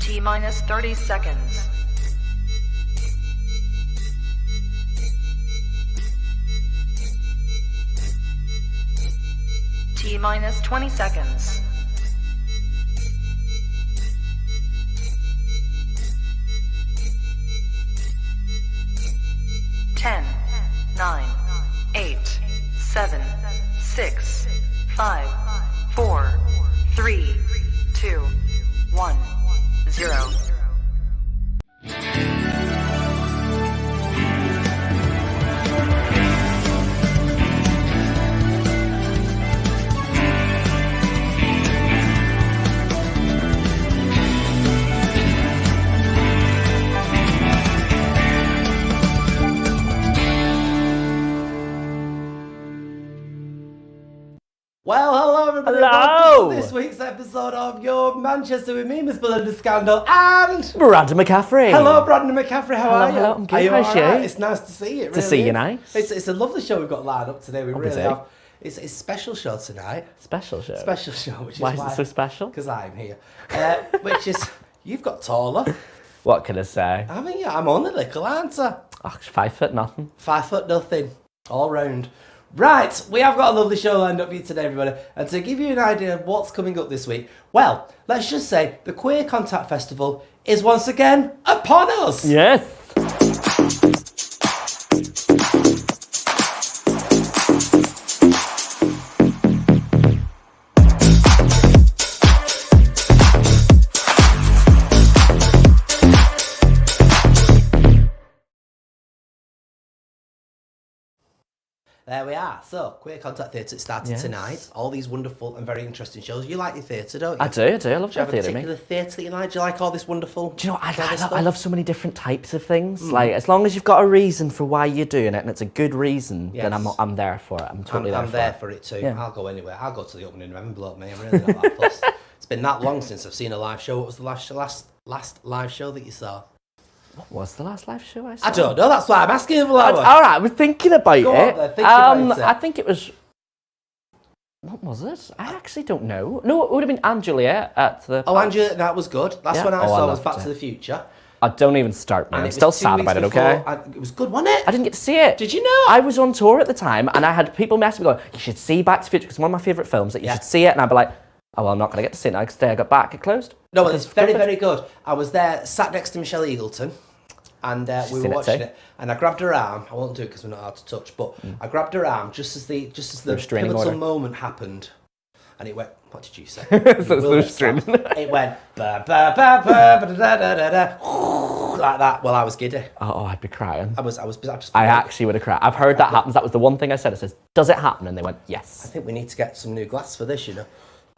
T-minus 30 seconds. T-minus 20 seconds. 10, 9, 8, 7, 6, 5, 4, 3, 2, 1, 0. Well, hello everybody. Hello. Welcome to this week's episode of Your Manchester with me, Miss Belinda Scandal, and Brandon McCaffrey. Hello, Brandon McCaffrey. How are you? Hello, I'm good. Are you How's all you? right? It's nice to see you. It To really see you is. nice. It's a lovely show we've got lined up today. We really busy. have. It's a special show tonight. Special show. Special show, which Why is is it so special? Because I'm here. Which is you've got taller, What can I say? haven't you? I'm only little, aren't I? Oh, 5 foot nothing. 5 foot nothing, all round. Right, we have got a lovely show lined up for you today, everybody. And to give you an idea of what's coming up this week, well, let's just say the Queer Contact Festival is once again upon us. Yes. There we are. So, Queer Contact Theatre started tonight. All these wonderful and very interesting shows. You like your theatre, don't you? I do. I love Do you have a theatre, particular theatre that you like? Do you like all this wonderful? Do you know, clever I stuff? love so many different types of things. Like, as long as you've got a reason for why you're doing it, and it's a good reason, then Yes. I'm there for it. I'm totally I'm there there for for it too. Yeah. I'll go anywhere. I'll go to the opening. Remember, bloke me. I'm really not that fussed. It's been that long since I've seen a live show. What was the last live show that you saw? it. What was the last live show I saw? I don't know. That's why I'm asking for that one. All right, we're thinking about Go it. on then, think about it. I think it was... What was it? I actually don't know. No, it would have been Anne Juliet at the... Oh, Andrew, that was good. Last Yeah. one I Oh, I saw was loved Back it. to the Future. I don't even start, man. And I'm it still was 2 sad weeks about it, before, okay? and it was good, wasn't it? I didn't get to see it. Did you not? I was on tour at the time, and I had people message me going, you should see Back to the Future, because it's one of my favourite films, that you Yeah. should see it. And I'd be like, oh, well, I'm not going to get to see it now, because today I got back, it closed. No, well, it's Because very, COVID. very good. I was there, sat next to Michelle Eagleton, and we seen were it watching too. it. And I grabbed her arm. I won't do it because we're not allowed to touch, but I grabbed her arm just as the restraining pivotal order. moment happened, and it went. What did you say? So it's You will the get slapped. restraining. It went ba ba ba ba ba da da da da like that. Well, I was giddy. Oh, I'd be crying. I just. I actually would have cried. I've heard that happens. That was the one thing I said. I says, does it happen? And they went, I yes. think we need to get some new glass for this, you know.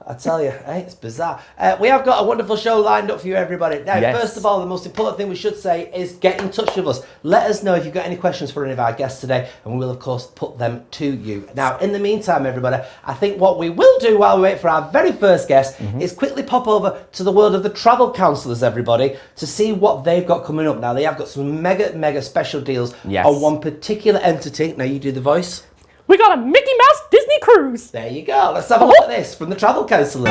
I tell you, it's bizarre. We have got a wonderful show lined up for you, everybody. Now, Yes. first of all, the most important thing we should say is get in touch with us. Let us know if you've got any questions for any of our guests today, and we will, of course, put them to you. Now, in the meantime, everybody, I think what we will do while we wait for our very first guest is quickly pop over to the world of the travel counsellors, everybody, to see what they've got coming up. Now, they have got some mega special deals Yes. on one particular entity. Now, you do the voice. We got a Mickey Mouse Disney cruise. There you go. Let's have a look at this from the travel counsellor.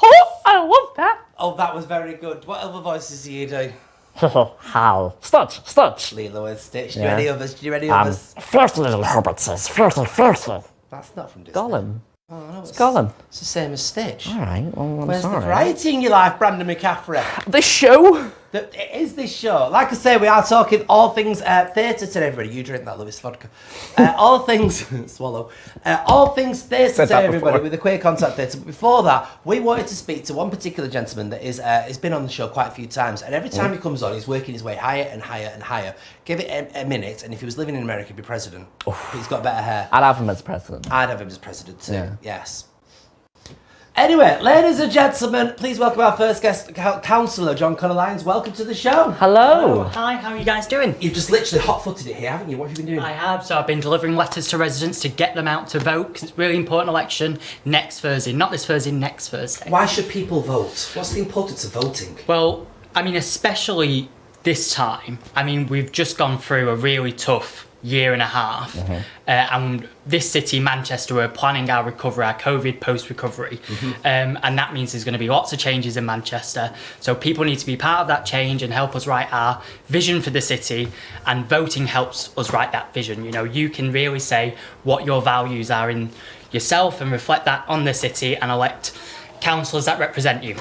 Oh, I love that. Oh, that was very good. What other voices do you do? Hal. Stutch. Lilo and Stitch. Do Yeah. any others? Do any others? First little Herbert says, first. That's not from Disney. Gollum. Oh, no, It's Gollum. It's the same as Stitch. All right, well, I'm Where's sorry. the variety in your life, Brandon McCaffrey? This show? It is this show. Like I say, we are talking all things theatre today, everybody. You drink that, Lewis vodka. All things... swallow. All things theatre today, everybody, with the Queer Contact Theatre. But before that, we wanted to speak to one particular gentleman that has been on the show quite a few times. And every time he comes on, he's working his way higher and higher and higher. Give it a minute, and if he was living in America, he'd be president. He's got better hair. I'd have him as president. I'd have him as president too, Yeah. yes. Anyway, ladies and gentlemen, please welcome our first guest, Councillor John Connor Lyons. Welcome to the show. Hello. Hi, how are you guys doing? You've just literally hot-footed it here, haven't you? What have you been doing? I have, so I've been delivering letters to residents to get them out to vote, because it's a really important election next Thursday. Not this Thursday, next Thursday. Why should people vote? What's the importance of voting? Well, I mean, especially this time. I mean, we've just gone through a really tough year and a half. And this city, Manchester, we're planning our recovery, our COVID post-recovery. And that means there's going to be lots of changes in Manchester. So people need to be part of that change and help us write our vision for the city. And voting helps us write that vision. You know, you can really say what your values are in yourself and reflect that on the city and elect councillors that represent you.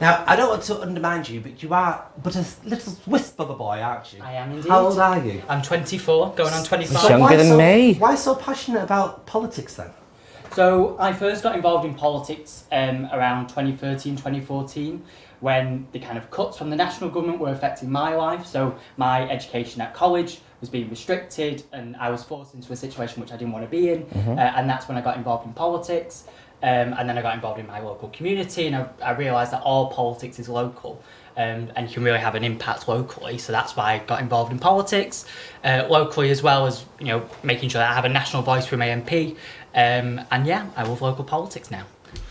Now, I don't want to undermine you, but you are but a little wisp of a boy, aren't you? I am indeed. How old are you? I'm 24, going on 25. So- Younger than me. Why so passionate about politics then? So I first got involved in politics around 2013, 2014, when the kind of cuts from the national government were affecting my life. So my education at college was being restricted and I was forced into a situation which I didn't want to be in. And that's when I got involved in politics. And then I got involved in my local community and I realised that all politics is local. And you can really have an impact locally, so that's why I got involved in politics locally, as well as, you know, making sure that I have a national voice through my MP. And yeah, I love local politics now.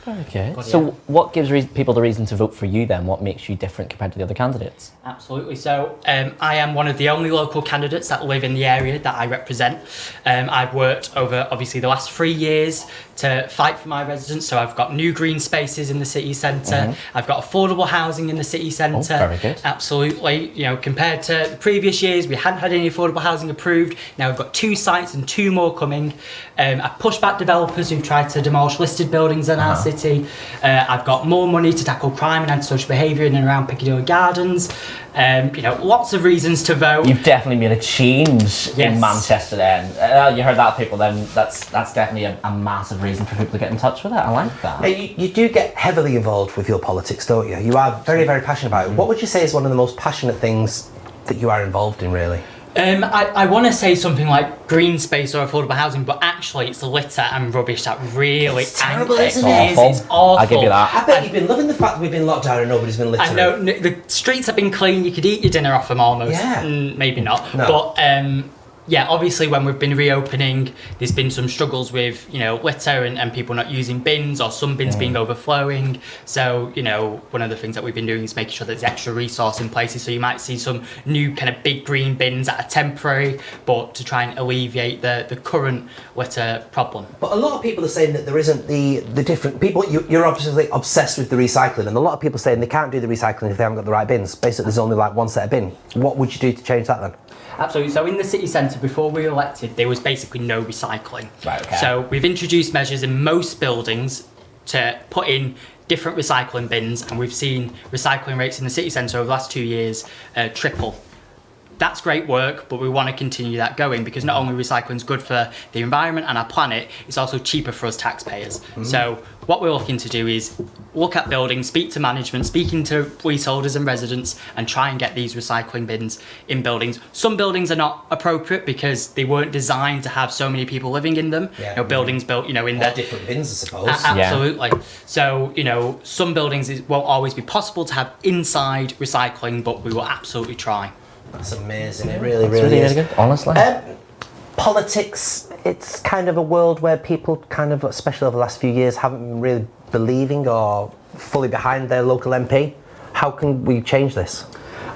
Okay. God, So yeah. what gives people the reason to vote for you then? What makes you different compared to the other candidates? Absolutely. So I am one of the only local candidates that live in the area that I represent. I've worked over obviously the last 3 years to fight for my residents. So I've got new green spaces in the city centre. I've got affordable housing in the city centre. Oh, very good. Absolutely. You know, compared to the previous years, we hadn't had any affordable housing approved. Now we've got 2 sites and 2 more coming. I've pushed back developers who've tried to demolish listed buildings in our city. I've got more money to tackle crime and antisocial behaviour in and around Piccadilly Gardens. You know, lots of reasons to vote. You've definitely made a change in Yes. Manchester then. You heard that, people, then that's definitely a massive reason for people to get in touch with it. I like that. Now, you do get heavily involved with your politics, don't you? You are very, very passionate about it. What would you say is one of the most passionate things that you are involved in, really? I want to say something like green space or affordable housing, but actually it's litter and rubbish that really It's terrible, isn't it? it? It's awful. I'll give you that. I bet you've been loving the fact that we've been locked down and nobody's been littering. I know the streets have been clean. You could eat your dinner off them almost. Yeah. Maybe not. No. But yeah, obviously when we've been reopening, there's been some struggles with, you know, litter and people not using bins or some bins being overflowing. So, you know, one of the things that we've been doing is making sure there's extra resource in places. So you might see some new kind of big green bins that are temporary, but to try and alleviate the current litter problem. But a lot of people are saying that there isn't the different people. You're obviously obsessed with the recycling, and a lot of people are saying they can't do the recycling if they haven't got the right bins. Basically, there's only like one set of bin. What would you do to change that then? Absolutely. So in the city centre, before we were elected, there was basically no recycling. Right, okay. So we've introduced measures in most buildings to put in different recycling bins, and we've seen recycling rates in the city centre over the last 2 years triple. That's great work, but we want to continue that going because not only recycling is good for the environment and our planet, it's also cheaper for us taxpayers. So what we're looking to do is look at buildings, speak to management, speaking to leaseholders and residents, and try and get these recycling bins in buildings. Some buildings are not appropriate because they weren't designed to have so many people living in them. Yeah. You know, buildings built, you know, in the different bins, I suppose. Absolutely. So, you know, some buildings it won't always be possible to have inside recycling, but we will absolutely try. That's amazing. It really, It's really is. really good, honestly. Politics, it's kind of a world where people kind of, especially over the last few years, haven't been really believing or fully behind their local MP. How can we change this?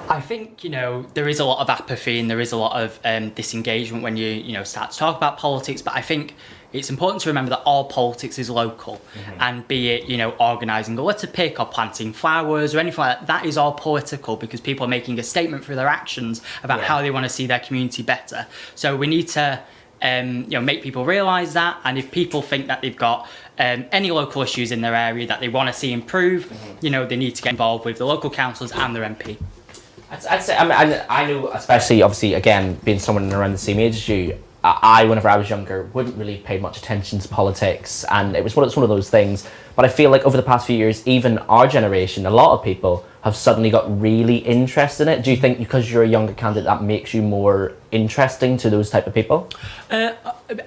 I think, you know, there is a lot of apathy and there is a lot of disengagement when you know, start to talk about politics, but I think it's important to remember that all politics is local, and be it, you know, organising a litter pick or planting flowers or anything like that, that is all political because people are making a statement through their actions about how they want to see their community better. So we need to make people realise that. And if people think that they've got any local issues in their area that they want to see improve, they need to get involved with the local councillors and their MP. I'd say, I know, especially, obviously, again, being someone around the same age as you, whenever I was younger, wouldn't really pay much attention to politics, and it's one of those things. But I feel like over the past few years, even our generation, a lot of people have suddenly got really interested in it. Do you think because you're a younger candidate that makes you more interesting to those type of people?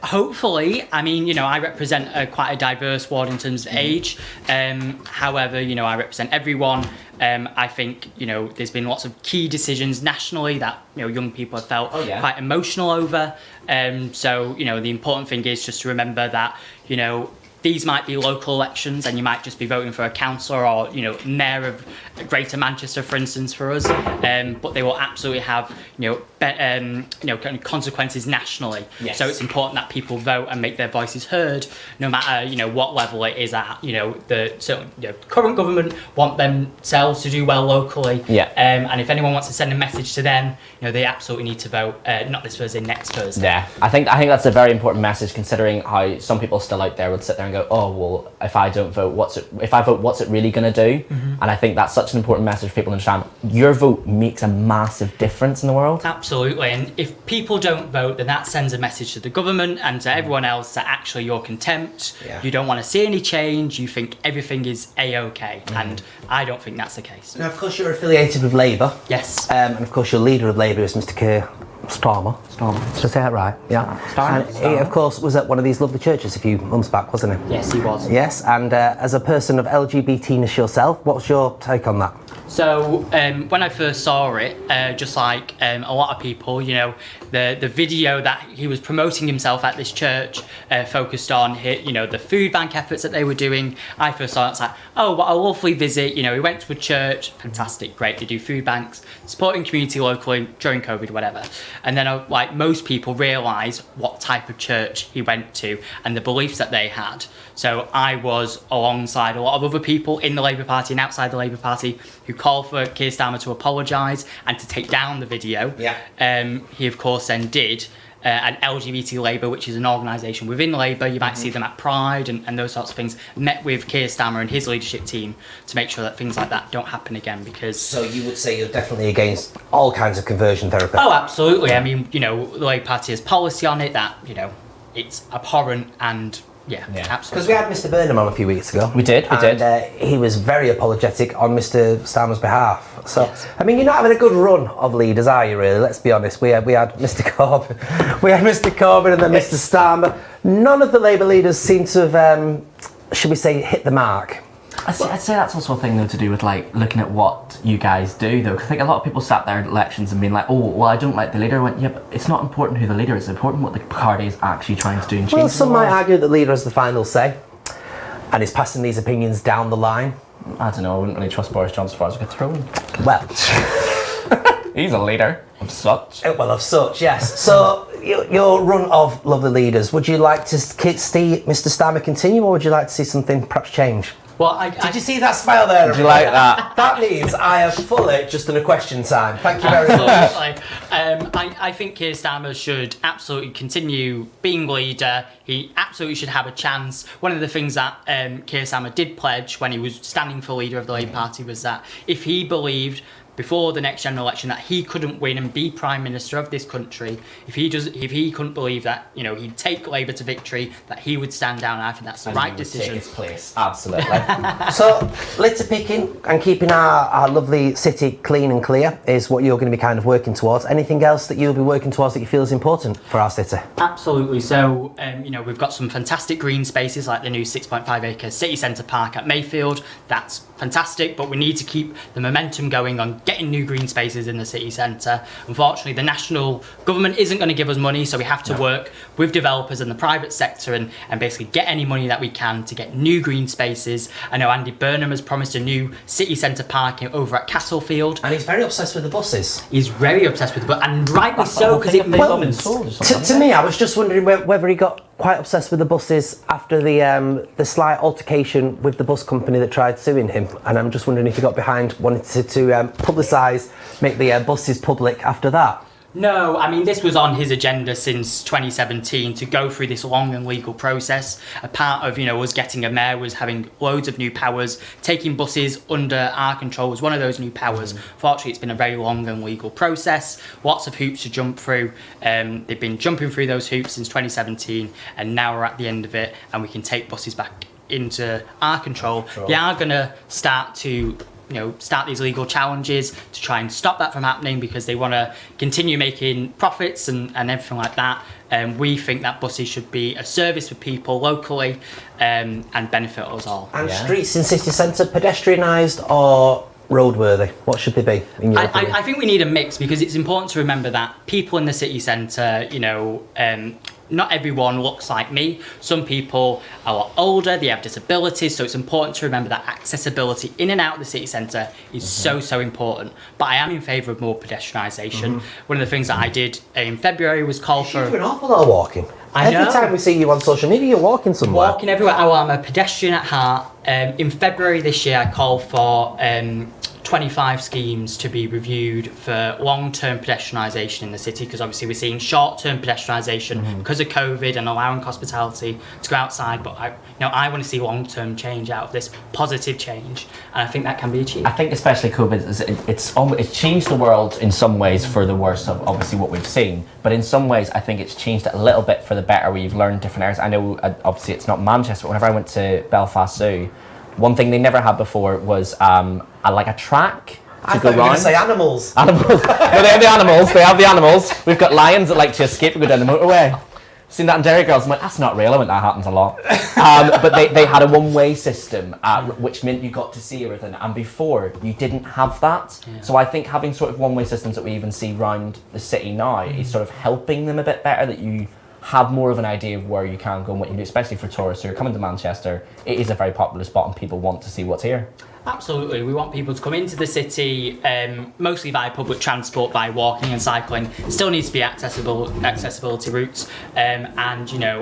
Hopefully. I mean, I represent quite a diverse ward in terms of age. However, I represent everyone. I think, there's been lots of key decisions nationally that, young people have felt quite emotional over. So, the important thing is just to remember that, these might be local elections and you might just be voting for a councillor or, mayor of Greater Manchester, for instance, for us. But they will absolutely have, consequences nationally. Yes. So it's important that people vote and make their voices heard, no matter, what level it is at. The current government want themselves to do well locally. Yeah. And if anyone wants to send a message to them, they absolutely need to vote, not this Thursday, next Thursday. Yeah, I think that's a very important message, considering how some people still out there would sit there and go, oh, well, if I don't vote, what's it really going to do? And I think that's such an important message for people to understand. Your vote makes a massive difference in the world. Absolutely, and if people don't vote, then that sends a message to the government and to everyone else that actually you're contempt, you don't want to see any change, you think everything is A-OK, and I don't think that's the case. Now, of course, you're affiliated with Labour. Yes. And of course, your leader of Labour is Mr. Keir Stammer. Did I say that right? Yeah. And he, of course, was at one of these lovely churches a few months back, wasn't he? Yes, he was. Yes, and as a person of LGBT-ness yourself, what's your take on that? So when I first saw it, just like a lot of people, the video that he was promoting himself at this church focused on the food bank efforts that they were doing. I first saw it, it's like, oh, what a lovely visit. We went to a church, fantastic, great. They do food banks, supporting community locally during COVID, whatever. And then like most people realise what type of church he went to and the beliefs that they had. So I was alongside a lot of other people in the Labour Party and outside the Labour Party who called for Keir Stammer to apologise and to take down the video. Yeah. He, of course, then did an LGBT Labour, which is an organisation within Labour. You might see them at Pride and those sorts of things. Met with Keir Stammer and his leadership team to make sure that things like that don't happen again. Because so you would say you're definitely against all kinds of conversion therapy? Oh, absolutely. I mean, the Labour Party has policy on it that it's abhorrent and. Yeah, absolutely. Because we had Mr. Burnham on a few weeks ago. We did. He was very apologetic on Mr. Stammer's behalf. So, yes. I mean, you're not having a good run of leaders, are you, really? Let's be honest. We had Mr. Corbyn. And then Mr. Stammer. None of the Labour leaders seem to have, should we say, hit the mark. I'd say that's also a thing, though, to do with, like, looking at what you guys do, though. Because I think a lot of people sat there at elections and being like, oh, well, I don't like the leader. I went, yeah, but it's not important who the leader is. It's important what the party is actually trying to do and change. Well, some might argue that the leader has the final say and is passing these opinions down the line. I don't know. I wouldn't really trust Boris Johnson as far as I could throw him. Well, he's a leader of such. Well, of such, yes. So, your run of lovely leaders, would you like to see Mr. Stammer continue, or would you like to see something perhaps change? Well, Did you see that smile there? Did you like that? That means I have fully just in a question time. Thank you very much. I think Keir Stammer should absolutely continue being leader. He absolutely should have a chance. One of the things that Keir Stammer did pledge when he was standing for leader of the Labour Party was that if he believed before the next general election that he couldn't win and be Prime Minister of this country, if he couldn't believe that he'd take Labour to victory, that he would stand down. And I think that's the right decision. Take his place, absolutely. So, litter picking and keeping our lovely city clean and clear is what you're going to be kind of working towards. Anything else that you'll be working towards that you feel is important for our city? Absolutely. So, we've got some fantastic green spaces like the new 6.5 acre city centre park at Mayfield. That's fantastic, but we need to keep the momentum going on getting new green spaces in the city centre. Unfortunately, the national government isn't going to give us money, so we have to work with developers and the private sector and basically get any money that we can to get new green spaces. I know Andy Burnham has promised a new city centre park over at Castlefield. And he's very obsessed with the buses. He's very obsessed with the bus, and rightly so, because it moves. To me, I was just wondering whether he got quite obsessed with the buses after the slight altercation with the bus company that tried suing him, and I'm just wondering if he got behind wanting to publicise, make the buses public after that. No, I mean, this was on his agenda since 2017 to go through this long and legal process. A part of, us getting a mayor was having loads of new powers. Taking buses under our control was one of those new powers. Fortunately, it's been a very long and legal process. Lots of hoops to jump through. They've been jumping through those hoops since 2017, and now we're at the end of it, and we can take buses back into our control. They are going to start to start these legal challenges to try and stop that from happening, because they want to continue making profits and everything like that. We think that buses should be a service for people locally and benefit us all. And streets in city centre, pedestrianised or roadworthy? What should they be, in your opinion? I think we need a mix, because it's important to remember that people in the city centre, not everyone looks like me. Some people are a lot older, they have disabilities, so it's important to remember that accessibility in and out of the city centre is so important. But I am in favour of more pedestrianisation. One of the things that I did in February was call for... You do an awful lot of walking. Every time we see you on social media, you're walking somewhere. Walking everywhere. I'm a pedestrian at heart. In February this year, I called for 25 schemes to be reviewed for long-term pedestrianisation in the city, because obviously we're seeing short-term pedestrianisation because of COVID and allowing hospitality to go outside. But I want to see long-term change out of this, positive change, and I think that can be achieved. I think especially COVID, it's changed the world in some ways for the worse of obviously what we've seen, but in some ways I think it's changed it a little bit for the better. We've learned different areas. I know obviously it's not Manchester, but whenever I went to Belfast Zoo, one thing they never had before was a track to go round. I thought you were going to say animals. Animals. No, they have the animals. They have the animals. We've got lions that like to escape and go down the motorway. Seen that in Dairy Girls. I'm like, that's not real. I went, that happens a lot. But they had a one-way system, which meant you got to see everything. And before, you didn't have that. Yeah. So I think having sort of one-way systems that we even see around the city now is sort of helping them a bit better, that you have more of an idea of where you can go and what you can do, especially for tourists who are coming to Manchester. It is a very popular spot and people want to see what's here. Absolutely. We want people to come into the city, mostly via public transport, via walking and cycling. Still needs to be accessibility routes, and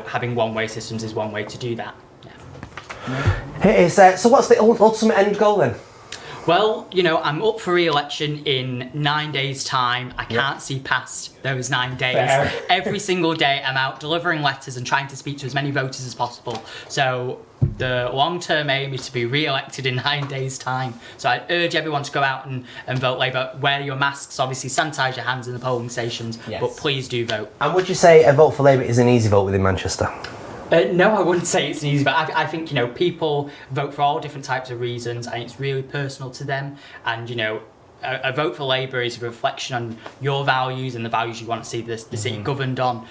having one-way systems is one way to do that. Yeah. It is. So what's the ultimate end goal then? Well, I'm up for re-election in 9 days' time. I can't see past those 9 days. Fair. Every single day I'm out delivering letters and trying to speak to as many voters as possible. So the long-term aim is to be re-elected in 9 days' time. So I urge everyone to go out and vote Labour. Wear your masks, obviously sanitise your hands in the polling stations, but please do vote. And would you say a vote for Labour is an easy vote within Manchester? No, I wouldn't say it's easy, but I think, people vote for all different types of reasons, and it's really personal to them. And, a vote for Labour is a reflection on your values and the values you want to see the city governed on.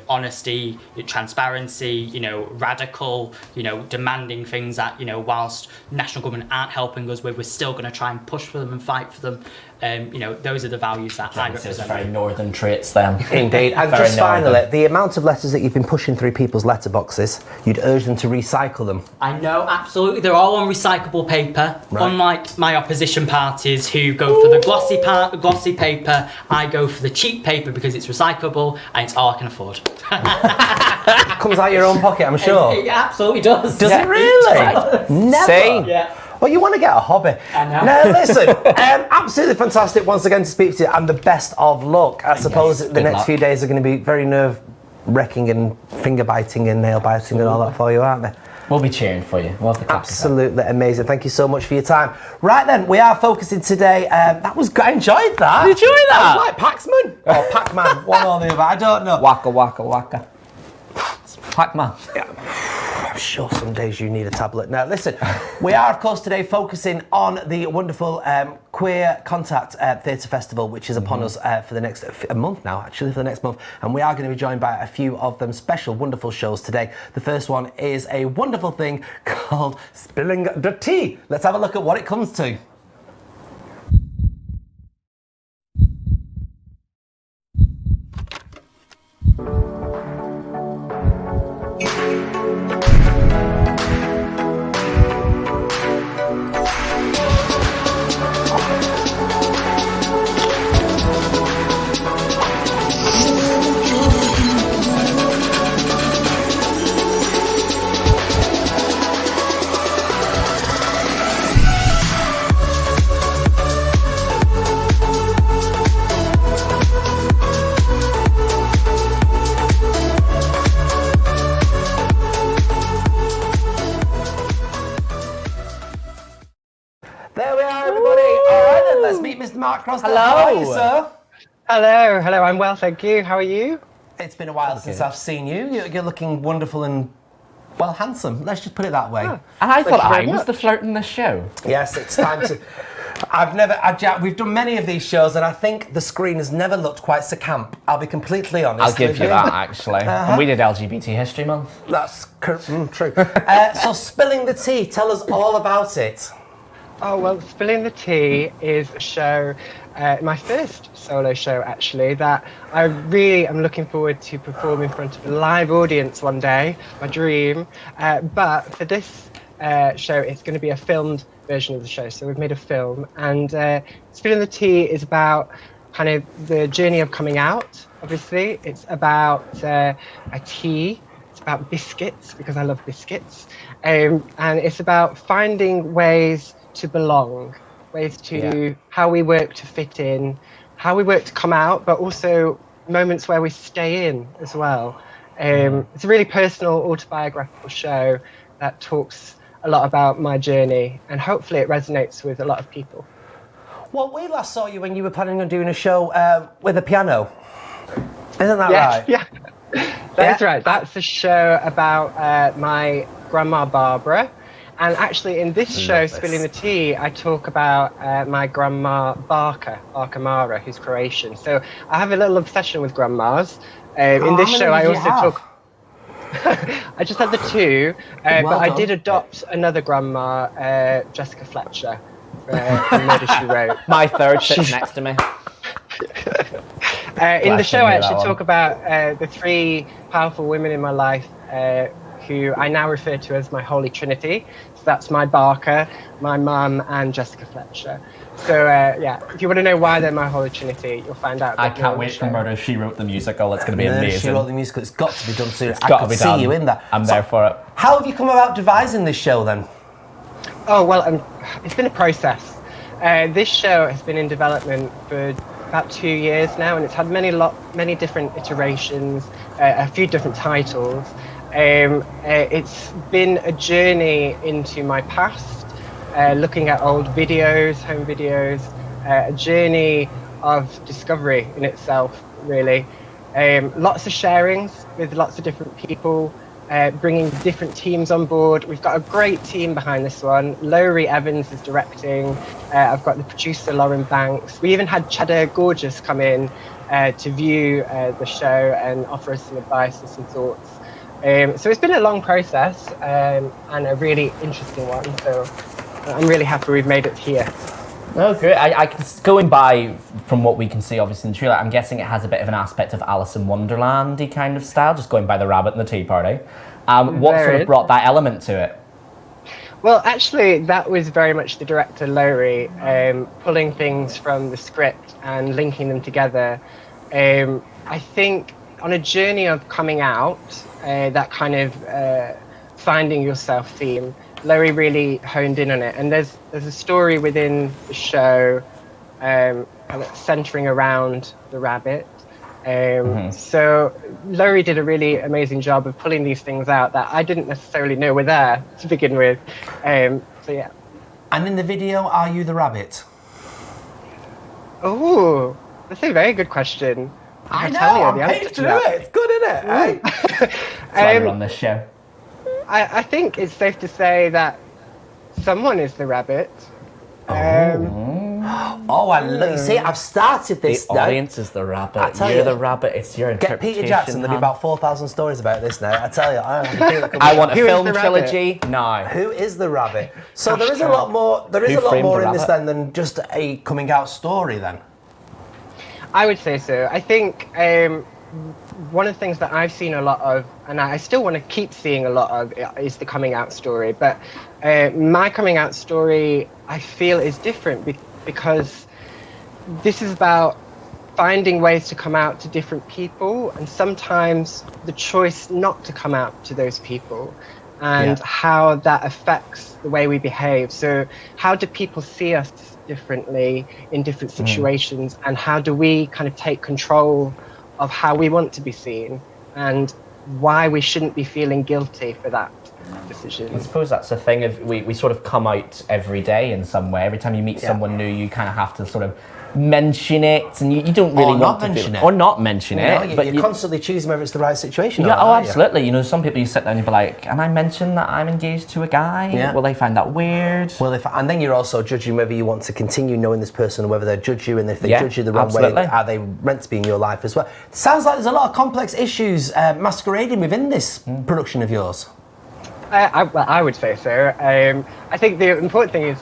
Honesty, transparency, radical, demanding things that, whilst national government aren't helping us with, we're still going to try and push for them and fight for them. Those are the values that I represent. Very northern traits then. Indeed. And just finally, the amount of letters that you've been pushing through people's letterboxes, you'd urge them to recycle them. I know, absolutely. They're all on recyclable paper. Right. Unlike my opposition parties who go for the glossy paper, I go for the cheap paper because it's recyclable and it's all I can afford. Comes out your own pocket, I'm sure. It absolutely does. Does it really? Never. Same. Yeah. Well, you want to get a hobby. I know. No, listen, absolutely fantastic once again to speak to you, and the best of luck. I suppose the next few days are going to be very nerve-wracking and finger-biting and nail-biting and all that for you, aren't they? We'll be cheering for you. We'll have the absolutely amazing. Thank you so much for your time. Right then, we are focusing today. That was good. I enjoyed that. Did you enjoy that? That was like Paxman or Pac-Man, one or the other. I don't know. Waka waka waka. Pac-Man. Yeah. I'm sure some days you need a tablet. Now, listen, we are, of course, today focusing on the wonderful Queer Contact Theatre Festival, which is upon us for the next month now, actually, for the next month. And we are going to be joined by a few of them special, wonderful shows today. The first one is a wonderful thing called Spilling the Tea. Let's have a look at what it comes to. Matt Crossdale. Hello. How are you, sir? Hello, I'm well, thank you. How are you? It's been a while since I've seen you. You're looking wonderful and, well, handsome. Let's just put it that way. And I thought Thank you I very was the much. flirt in this show. Yes, it's time to... we've done many of these shows, and I think the screen has never looked quite so camp. I'll be completely honest. I'll give with you that, actually. And we did LGBT History Month. That's true. So, Spilling the Tea, tell us all about it. Oh, well, Spilling the Tea is a show, my first solo show, actually, that I really am looking forward to perform in front of a live audience one day, my dream. But for this show, it's going to be a filmed version of the show. So we've made a film, and Spilling the Tea is about kind of the journey of coming out, obviously. It's about a tea. It's about biscuits, because I love biscuits. And it's about finding ways to belong, ways to how we work to fit in, how we work to come out, but also moments where we stay in as well. It's a really personal autobiographical show that talks a lot about my journey, and hopefully it resonates with a lot of people. Well, we last saw you when you were planning on doing a show with a piano. Isn't that right? Yeah, that's right. That's a show about my grandma Barbara. And actually, in this show, Spilling the Tea, I talk about my grandma Barker Mara, who's Croatian. So I have a little obsession with grandmas. In this show, I also talk. I just had the two, but I did adopt another grandma, Jessica Fletcher, from Murder, She Wrote. My third sits next to me. In the show, I actually talk about the three powerful women in my life who I now refer to as my Holy Trinity. So that's my Barker, my mum, and Jessica Fletcher. So if you want to know why they're my Holy Trinity, you'll find out. I can't wait for Murder, She Wrote the musical. It's going to be amazing. She Wrote the musical. It's got to be done soon. It's got to be done. See you in that. I'm there for it. How have you come about devising this show then? Oh, well, it's been a process. This show has been in development for about 2 years now, and it's had many different iterations, a few different titles. It's been a journey into my past, looking at old videos, home videos, a journey of discovery in itself, really. Lots of sharings with lots of different people, bringing different teams on board. We've got a great team behind this one. Rhyl Evans is directing. I've got the producer, Lauren Banks. We even had Cheddar Gorgeous come in to view the show and offer us some advice and some thoughts. So it's been a long process and a really interesting one. So I'm really happy we've made it here. Oh, great. I can, going by from what we can see, obviously, in the trailer, I'm guessing it has a bit of an aspect of Alice in Wonderland-y kind of style, just going by the rabbit and the tea party. What sort of brought that element to it? Well, actually, that was very much the director, Rhyl, pulling things from the script and linking them together. I think on a journey of coming out, that kind of finding yourself theme, Rhyl really honed in on it. And there's a story within the show kind of centering around the rabbit. So Rhyl did a really amazing job of pulling these things out that I didn't necessarily know were there to begin with. So yeah. And in the video, are you the rabbit? Oh, that's a very good question. I know, I'm paid to do it. It's good, isn't it? Hey? That's why we're on this show. I think it's safe to say that someone is the rabbit. You see, I've started this The now. audience is the rabbit. I tell You're you, the rabbit. It's your Get interpretation. Peter Jackson. There'll be about 4,000 stories about this now. I tell you, I want a Who is film the rabbit? trilogy now. Who is the rabbit? So there is a lot more. There is Who a lot framed more the in this rabbit? than just a coming out story. Then. I would say so. I think one of the things that I've seen a lot of, and I still want to keep seeing a lot of, is the coming out story. But my coming out story, I feel, is different because this is about finding ways to come out to different people, and sometimes the choice not to come out to those people, and how that affects the way we behave. So how do people see us differently in different situations, and how do we kind of take control of how we want to be seen, and why we shouldn't be feeling guilty for that decision. I suppose that's the thing of we sort of come out every day in some way. Every time you meet someone new, you kind of have to sort of mention it, and you don't really want to mention it. Or not mention it. But you're constantly choosing whether it's the right situation. Yeah, absolutely. You know, some people you sit down and you be like, "Can I mention that I'm engaged to a guy? Yeah. Will they find that weird?" And then you're also judging whether you want to continue knowing this person or whether they judge you, and if they judge you the wrong way, are they meant to be in your life as well? Sounds like there's a lot of complex issues masquerading within this production of yours. I would say so. I think the important thing is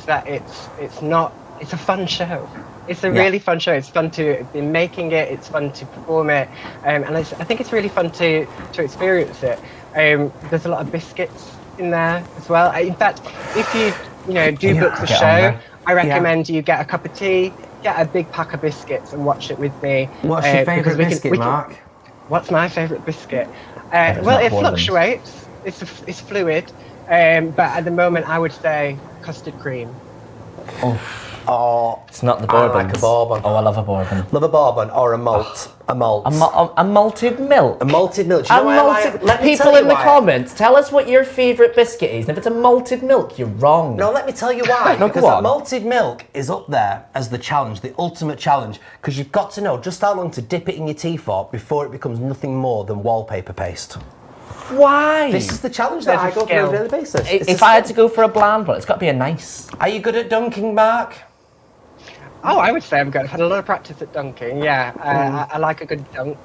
that it's a fun show. It's a really fun show. It's fun to be making it. It's fun to perform it, and I think it's really fun to experience it. There's a lot of biscuits in there as well. In fact, if you do book the show, I recommend you get a cup of tea, get a big pack of biscuits, and watch it with me. What's your favourite biscuit, Mark? What's my favourite biscuit? Well, it fluctuates. It's fluid, but at the moment I would say custard cream. Oh, it's not the bourbon. I like a bourbon. Oh, I love a bourbon. Love a bourbon or a malt. A malt. A malted milk. A malted milk. Do you know let people in the comments tell us what your favourite biscuit is. And if it's a malted milk, you're wrong. No, let me tell you why. Because a malted milk is up there as the challenge, the ultimate challenge. Because you've got to know just how long to dip it in your tea for before it becomes nothing more than wallpaper paste. Why? This is the challenge that I go through on a daily basis. If I had to go for a bland one, it's got to be a nice. Are you good at dunking, Mark? Oh, I would say I'm good. I've had a lot of practice at dunking. Yeah, I like a good dunk.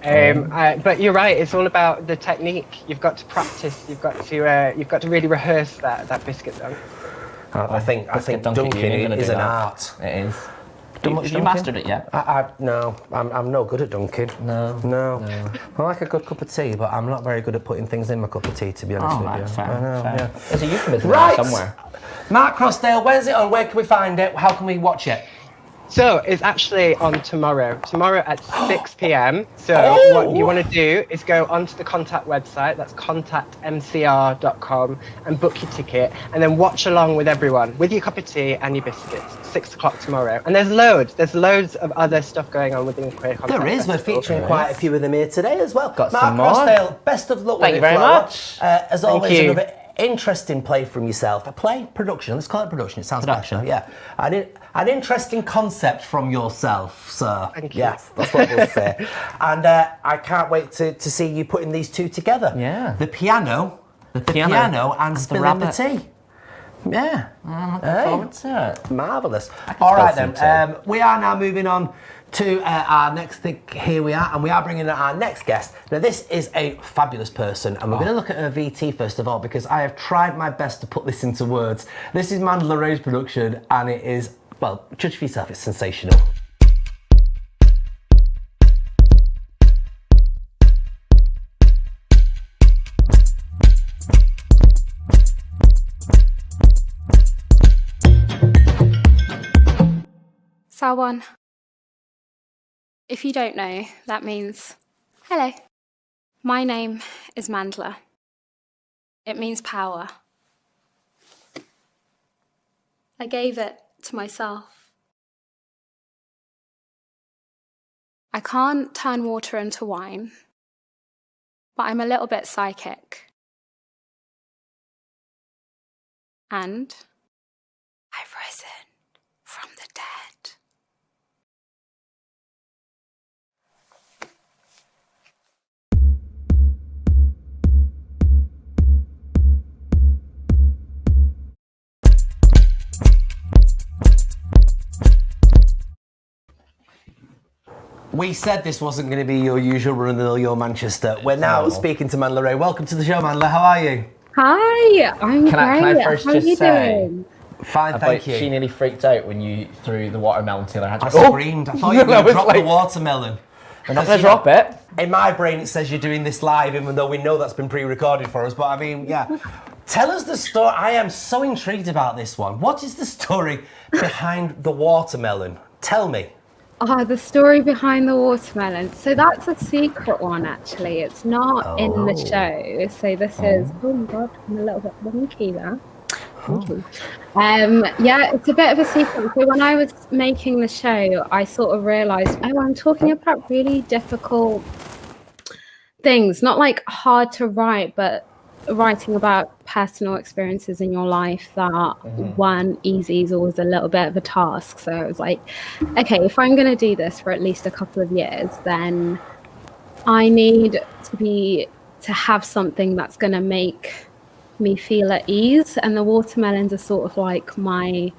But you're right. It's all about the technique. You've got to practice. You've got to really rehearse that biscuit dunk. I think dunking is an art. It is. Have you mastered it yet? No, I'm no good at dunking. No. I like a good cup of tea, but I'm not very good at putting things in my cup of tea, to be honest with you. Fair. I know. Yeah. There's a euphemism somewhere. Mark Crossdale, where's it on? Where can we find it? How can we watch it? So it's actually on tomorrow at 6 p.m. So what you want to do is go onto the Contact website, that's contactmcr.com, and book your ticket, and then watch along with everyone with your cup of tea and your biscuits. 6 o'clock tomorrow. And there's loads of other stuff going on within the Queer Contact There is. Festival. We're featuring quite a few of them here today as well. Got Mark some more. Crossdale, best of luck with it. Thank you very much. As always, another interesting play from yourself. A play production. Let's call it production. It sounds better. Yeah. An interesting concept from yourself, sir. Thank you. Yes, that's what we'll say. And I can't wait to see you putting these two together. Yeah. The piano and spilling the tea. Yeah. I'm looking forward to it. Marvellous. All right then, we are now moving on to our next thing. Here we are, and we are bringing in our next guest. Now this is a fabulous person, and we're going to look at her VT first of all, because I have tried my best to put this into words. This is Mandla Ray's production, and it is, well, judge for yourself, it's sensational. Sawan. If you don't know, that means hello. My name is Mandla. It means power. I gave it to myself. I can't turn water into wine, but I'm a little bit psychic. And I've risen from the dead. We said this wasn't going to be your usual run-of-the-mill, your Manchester. We're now speaking to Mandla Ray. Welcome to the show, Mandla. How are you? Hi, I'm great. Can I first How just are you say, doing? Fine, thank you. She nearly freaked out when you threw the watermelon to her. I screamed. I thought you were going to drop the watermelon. We're not going to drop it. In my brain, it says you're doing this live, even though we know that's been pre-recorded for us. But I mean, yeah. Tell us the story. I am so intrigued about this one. What is the story behind the watermelon? Tell me. The story behind the watermelon. So that's a secret one, actually. It's not in the show. So this is, oh my God, I'm a little bit wonky there. Yeah, it's a bit of a secret. So when I was making the show, I sort of realised, I'm talking about really difficult things, not like hard to write, but writing about personal experiences in your life that weren't easy is always a little bit of a task. So it was like, okay, if I'm going to do this for at least a couple of years, then I need to have something that's going to make me feel at ease. And the watermelons are sort of like my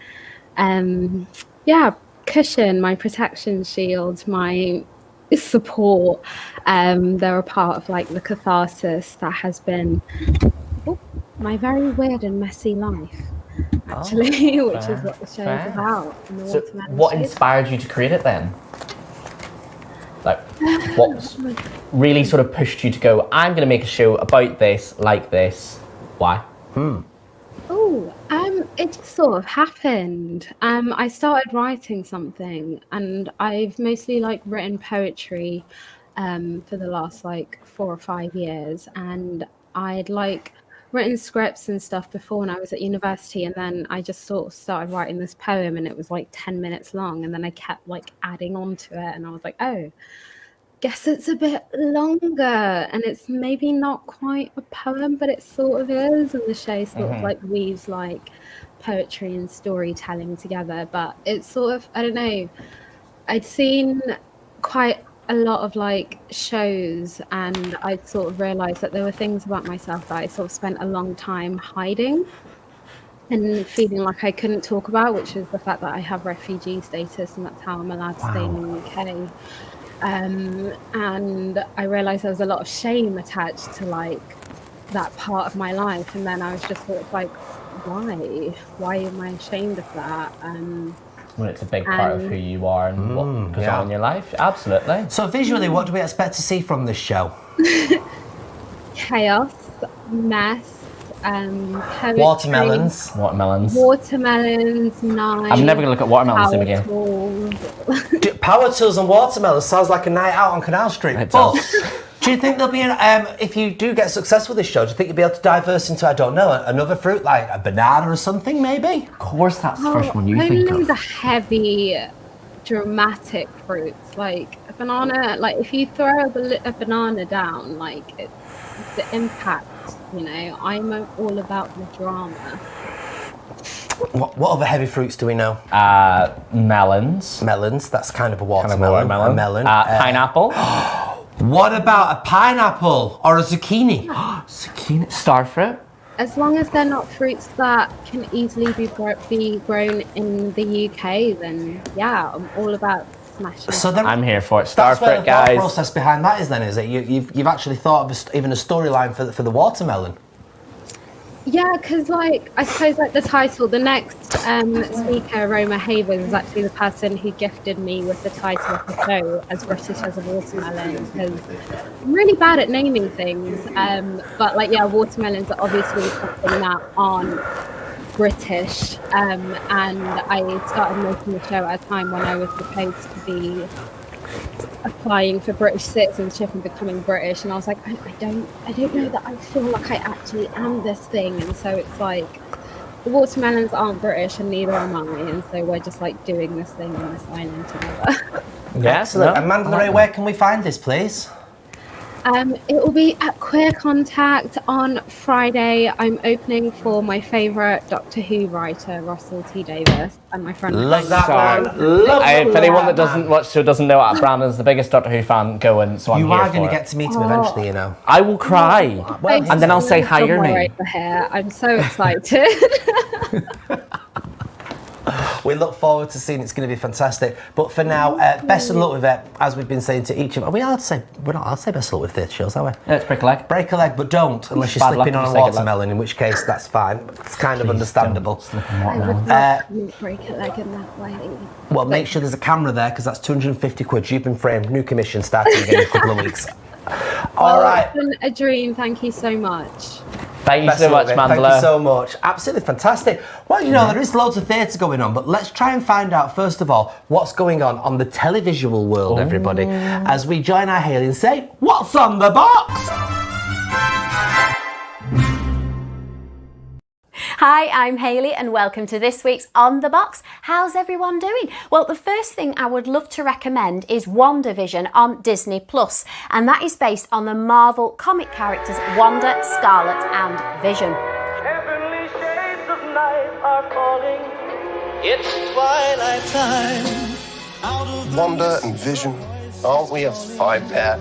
cushion, my protection shield, my support. They're a part of like the catharsis that has been my very weird and messy life, actually, which is what the show is about. And the So watermelon what shape. inspired you to create it then? Like, what really sort of pushed you to go, I'm going to make a show about this, like this? Why? It just sort of happened. I started writing something, and I've mostly like written poetry for the last like 4 or 5 years, and I'd like written scripts and stuff before when I was at university, and then I just sort of started writing this poem, and it was like 10 minutes long, and then I kept like adding on to it, and I was like, oh, guess it's a bit longer, and it's maybe not quite a poem, but it sort of is, and the show sort of like weaves like poetry and storytelling together. But it's sort of, I don't know, I'd seen quite a lot of like shows, and I'd sort of realized that there were things about myself that I sort of spent a long time hiding and feeling like I couldn't talk about, which is the fact that I have refugee status, and that's how I'm allowed to stay in the UK. And I realized there was a lot of shame attached to like that part of my life, and then I was just sort of like, why am I ashamed of that? When it's a big part of who you are and what goes on in your life. Absolutely. So visually, what do we expect to see from this show? Chaos, mess, poetry, Watermelons. knives. I'm never going to look at watermelons again. Power tools and watermelons sounds like a night out on Canal Street. It But does. do you think there'll be if you do get successful with this show, do you think you'll be able to diverse into, I don't know, another fruit like a banana or something maybe? Of course, that's the first one you think Only of. the heavy, dramatic fruits, like a banana. Like if you throw a banana down, like the impact. You know, I'm all about the drama. What other heavy fruits do we know? Melons. Melons, that's kind of a Kind of watermelon. watermelon. A melon. Pineapple. What about a pineapple or a zucchini? Zucchini. Starfruit. As long as they're not fruits that can easily be grown in the UK, then yeah, I'm all about smashing. So I'm here for it. that's where Starfruit, the thought guys. process behind that is then, is it? You've actually thought of even a storyline for the watermelon? Yeah, because like I suppose like the title, the next speaker, Roma Havers, is actually the person who gifted me with the title of the show, As British as a Watermelon, because I'm really bad at naming things. But like yeah, watermelons are obviously something that aren't British, and I started making the show at a time when I was supposed to be applying for British citizenship and becoming British, and I was like, I don't know that I feel like I actually am this thing, and so it's like the watermelons aren't British and neither am I, and so we're just like doing this thing on this island together. Excellent. And Mandla Ray, where can we find this, please? It will be at Queer Contact on Friday. I'm opening for my favourite Doctor Who writer, Russell T Davies, and my friend. Love that Sorry. man. Love If anyone that that doesn't man. watch show doesn't know, Brandon's the biggest Doctor Who fan going, so I'm You here are for going to it. get to meet him eventually, you know. I will cry, and then I'll say hire me. Over here. I'm so excited. We look forward to seeing it. It's going to be fantastic. But for now, best of luck with it, as we've been saying to each of them. Are we allowed to say, we're not allowed to say best of luck with their shows, are we? Let's break a leg. Break a leg, but don't, unless you're Bad luck slipping on if a you say good luck. watermelon, in which case that's fine. It's kind of understandable. I would not break a leg in that way. Well, make sure there's a camera there, because that's 250 quid. You've been framed. New commission starting again in a couple of weeks. All right. It's been a dream. Thank you so much. Thank you Best so of luck much, with it. Mandla. Thank you so much. Absolutely fantastic. Well, you know, there is loads of theatre going on, but let's try and find out, first of all, what's going on the televisual world, everybody, as we join our Hayley and say, what's on the box? Hi, I'm Hayley and welcome to this week's On The Box. How's everyone doing? Well, the first thing I would love to recommend is WandaVision on Disney+, and that is based on the Marvel comic characters Wanda, Scarlet and Vision. Heavenly shades of night are falling. It's twilight time. Wanda and Vision, aren't we a five pair?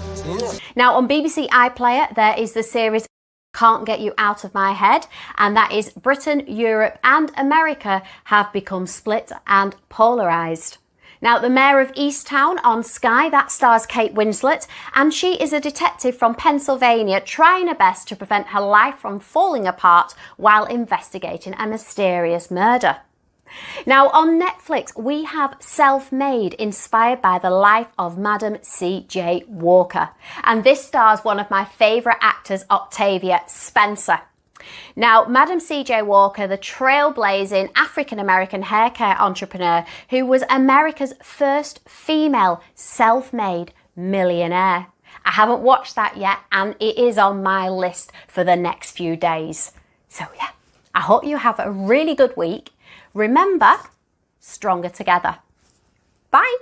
Now on BBC iPlayer there is the series Can't Get You Out of My Head, and that is Britain, Europe and America have become split and polarised. Now the Mayor of Easttown on Sky, that stars Kate Winslet, and she is a detective from Pennsylvania trying her best to prevent her life from falling apart while investigating a mysterious murder. Now on Netflix we have Self-Made, inspired by the life of Madam C.J. Walker, and this stars one of my favourite actors, Octavia Spencer. Now Madam C.J. Walker, the trailblazing African-American hair care entrepreneur who was America's first female self-made millionaire. I haven't watched that yet and it is on my list for the next few days. So yeah, I hope you have a really good week. Remember, stronger together. Bye.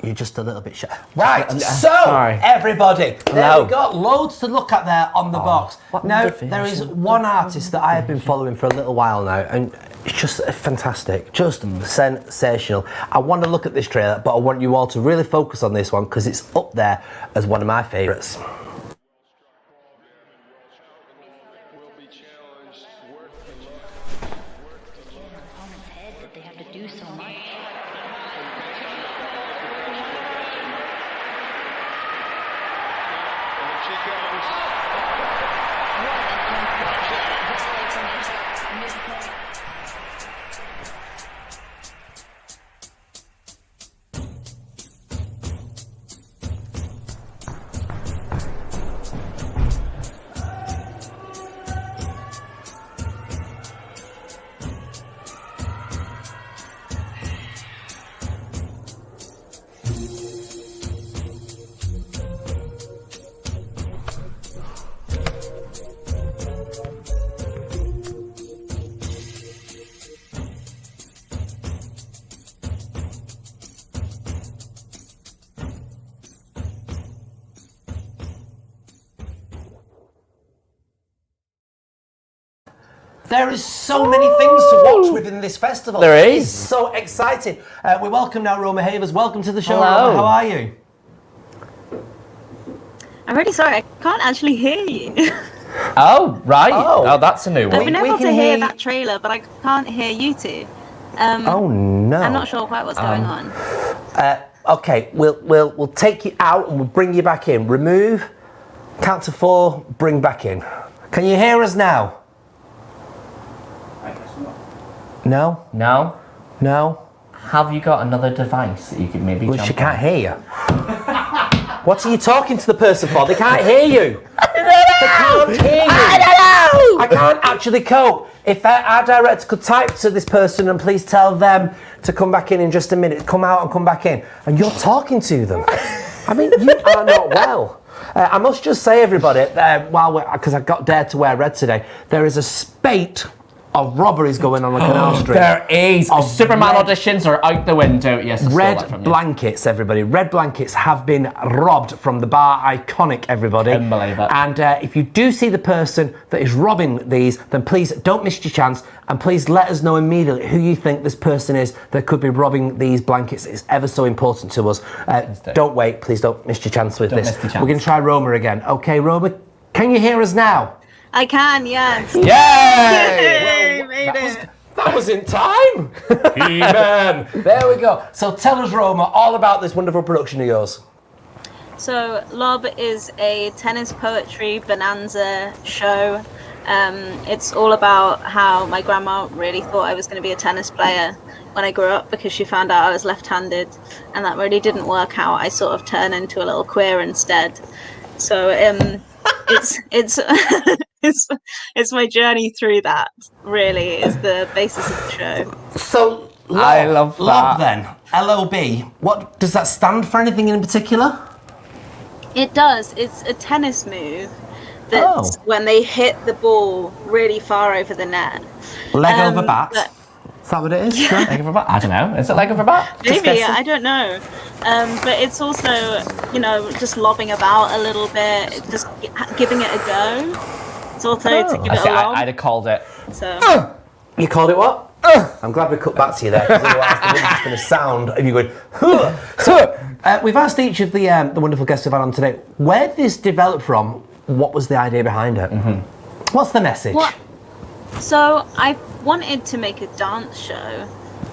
You're just a little bit shy. Right, so sorry. everybody, there Hello. we got loads to look at there on the box. Now, wonderful. there is one artist that I have been following for a little while now, and it's just fantastic, just sensational. I want to look at this trailer, but I want you all to really focus on this one because it's up there as one of my favourites. There is so many things to watch within this festival. There is. It's so exciting. We welcome now Roma Havers. Welcome to the show, Hello. Roma. How are you? I'm really sorry, I can't actually hear you. Oh, right. Oh. Oh, that's a new I've one. been we able can to hear hear- that trailer, but I can't hear you two. Oh no. I'm not sure quite what's going on. Okay, we'll take you out and we'll bring you back in. Remove, count to 4, bring back in. Can you hear us now? No? No? No? Have you got another device that you could maybe Well, jump she can't on? hear you. What are you talking to the person for? They can't hear you. They can't hear you. I don't know! I can't actually cope. If our director could type to this person and please tell them to come back in just a minute, come out and come back in, and you're talking to them. I mean, you are not well. I must just say, everybody, because I got dared to wear red today, there is a spate of robberies going on the Canal Street. There is. Of Superman red- auditions are out the window. Yes, I stole that from Red you. blankets, everybody. Red blankets have been robbed from the bar Iconic, everybody. Couldn't believe it. And if you do see the person that is robbing these, then please don't miss your chance, and please let us know immediately who you think this person is that could be robbing these blankets. It's ever so important to us. Don't wait, please don't miss your chance with Don't this. miss the chance. We're going to try Roma again. Okay, Roma, can you hear us now? I can, yes. Yay! Yay, made it. That was in time! He-Man! There we go. So tell us, Roma, all about this wonderful production of yours. So, Lob is a tennis poetry bonanza show. It's all about how my grandma really thought I was going to be a tennis player when I grew up because she found out I was left-handed, and that really didn't work out. I sort of turned into a little queer instead. So it's it's my journey through that. Really, is the basis of the show. So I love that. Lob then, LOB. What does that stand for? Anything in particular? It does. It's a tennis move. That's when they hit the ball really far over the net. Leg over bat. Is that what it is? Yeah. Leg over bat? I don't know. Is it leg over bat? Maybe, I don't know. But it's also, just lobbing about a little bit, just giving it a go. It's also to give it a lob. I'd have called it. So. You called it what? I'm glad we cut back to you there, because otherwise there wouldn't just been a sound of you going, So, we've asked each of the wonderful guests we've had on today, where did this develop from? What was the idea behind it? What's the message? So I wanted to make a dance show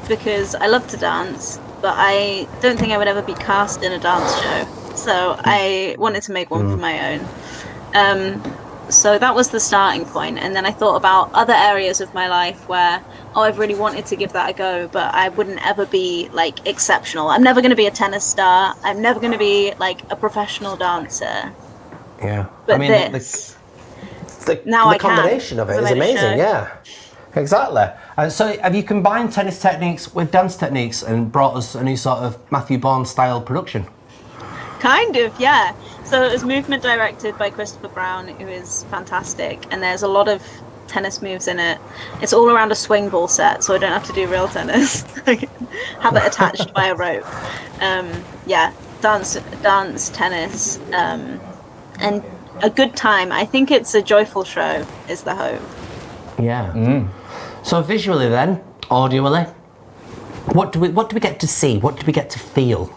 because I love to dance, but I don't think I would ever be cast in a dance show. So I wanted to make one for my own. So that was the starting point. And then I thought about other areas of my life where, I've really wanted to give that a go, but I wouldn't ever be like exceptional. I'm never going to be a tennis star. I'm never going to be like a professional dancer. Yeah. But I mean, the combination of it is amazing, yeah. Exactly. So have you combined tennis techniques with dance techniques and brought us a new sort of Matthew Bourne style production? Kind of, yeah. So it was movement directed by Christopher Brown, who is fantastic, and there's a lot of tennis moves in it. It's all around a swing ball set, so I don't have to do real tennis. Have it attached by a rope. Dance, tennis, and a good time. I think it's a joyful show is the hope. Yeah. So visually then, audially, what do we get to see? What do we get to feel?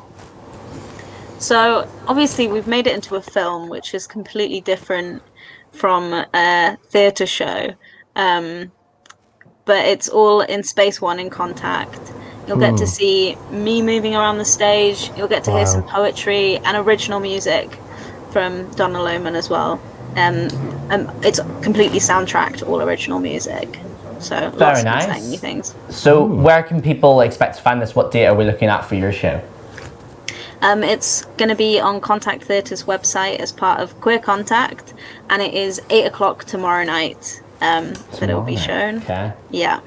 So obviously we've made it into a film, which is completely different from a theatre show, but it's all in space one in contact. You'll get to see me moving around the stage. You'll get to hear some poetry and original music from Donna Lohman as well. It's completely soundtracked, all original music. So Very lots nice. of exciting new things. So where can people expect to find this? What date are we looking at for your show? It's going to be on Contact Theatre's website as part of Queer Contact, and it is 8:00 tomorrow night that it will be shown. Okay. Yeah.